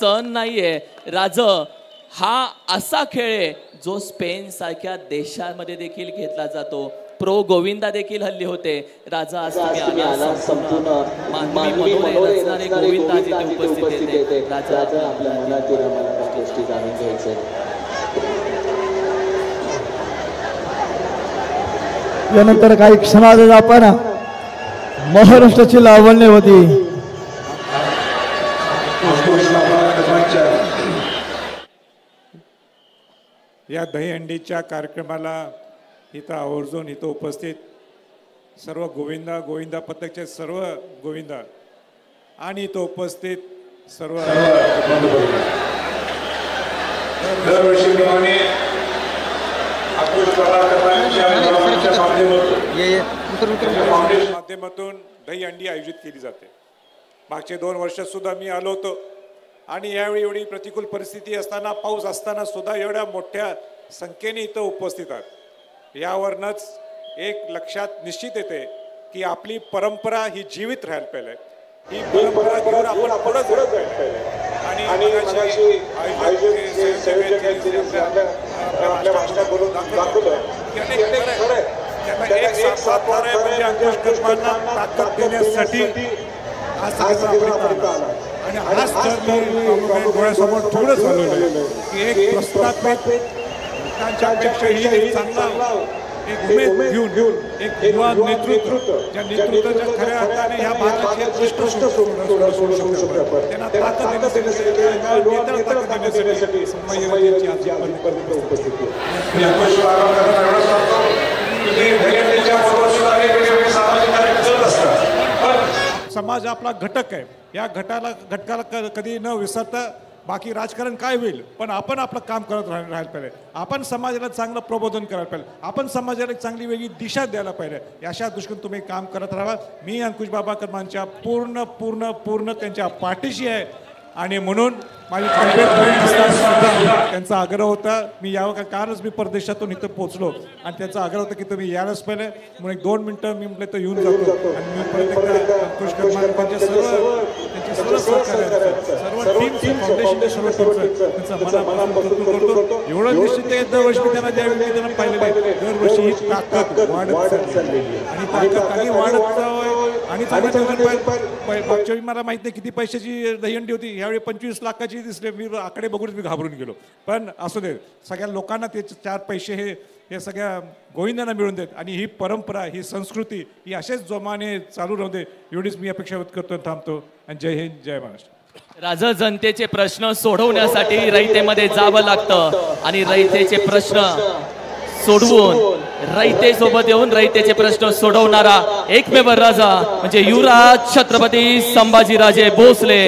सण नाहीये राज, हा असा खेळ आहे जो स्पेन सारख्या देशांमध्ये देखील घेतला जातो. प्रो गोविंदा देखील हल्ली होते. राजा आज तुम्ही आला संपूर्ण मानवी मनोरे रचणारे गोविंदा जिथे उपस्थित आहेत. राजा आपल्या मनातील आम्हाला गोष्टी जाणून घ्यायचे. यानंतर काही क्षणात आपण महाराष्ट्राची लावण्य होती. या दहीहंडीच्या कार्यक्रमाला इथं आवर्जून इथं उपस्थित सर्व गोविंदा पथकचे सर्व गोविंदा आणि इथं उपस्थित सर्व माध्यमातून दहीहंडी आयोजित केली जाते. मागचे 2 वर्ष सुद्धा मी आलो होतो आणि यावेळी एवढी प्रतिकूल परिस्थिती असताना, पाऊस असताना सुद्धा एवढ्या मोठ्या संख्येने इथं उपस्थित आहेत. यावरनच एक लक्षात निश्चित येते की आपली परंपरा ही जीवित राहायला पाहिजे. ही परंपरा घेऊन आपण पुढे जायला पाहिजे. आणि आपल्या भाषणात बोलून दाखवलं की एक साथ म्हणजे अंकुश कदमांना ताकद देण्यासाठी हा सगळा आला. आणि हाच तर डोळ्यासमोर ठेवूनच आलेलं की एक प्रस्थापित त्यांच्यापेक्षाही एक चांगला एक उमेद घेऊन एक युवा नेतृत्व, ज्या नेतृत्वाच्या खऱ्या अर्थाने ह्या भागाची उत्कृष्ट सोडू शकतो आपण. त्यांना ताकद देण्यासाठी संभाजीराजेंची आजपर्यंत उपस्थिती समाज आपला घटक आहे. या घटकाला कधी न विसरता बाकी राजकारण काय होईल, पण आपण आपलं काम करत राहायला पाहिजे. आपण समाजाला चांगलं प्रबोधन करायला पाहिजे. आपण समाजाला एक चांगली वेगळी दिशा द्यायला पाहिजे. अशा दृष्टीने तुम्ही काम करत राहा. मी अंकुश बाबा कदमांच्या पूर्ण त्यांच्या पाठीशी आहे. आणि म्हणून माझी त्यांचा आग्रह होता. मी यावं कालच मी परदेशातून इथं पोहोचलो आणि त्यांचा आग्रह होता की तुम्ही यायलाच पाहिजे. म्हणून 1-2 मिनिटं मी म्हटलं तर येऊन जातो. आणि मी परत एकदा अंकुश कदमांच्या सर्व टीम फाउंडेशनच्या सर्व टीमचं त्यांचा मनापासून कौतुक करतो. एवढं निश्चित आहे दरवर्षी मी त्यांना ज्यावेळी त्यांना पाहिलेलं आहे, दरवर्षी ही ताकद वाढत चाललेली आणि ताकद काही वाढत आणि मागच्या वेळी मला माहिती नाही किती पैशाची दहीहंडी होती, यावेळी 25 लाखाची दिसले. मी आकडे बघून मी घाबरून गेलो. पण असू दे, सगळ्या लोकांना ते 4 पैसे हे सगळ्या गोविंदांना मिळून देत. आणि ही परंपरा, ही संस्कृती ही असेच जोमाने चालू राहू दे, एवढीच मी अपेक्षा व्यक्त करतो. थांबतो. आणि जय हिंद, जय महाराष्ट्र. राजा, जनतेचे प्रश्न सोडवण्यासाठी रयतेमध्ये जावं लागतं आणि रयतेचे प्रश्न सोडवून रयतेसोबत येऊन रयतेचे प्रश्न सोडवणारा एकमेव राजा म्हणजे युवराज छत्रपती संभाजीराजे भोसले.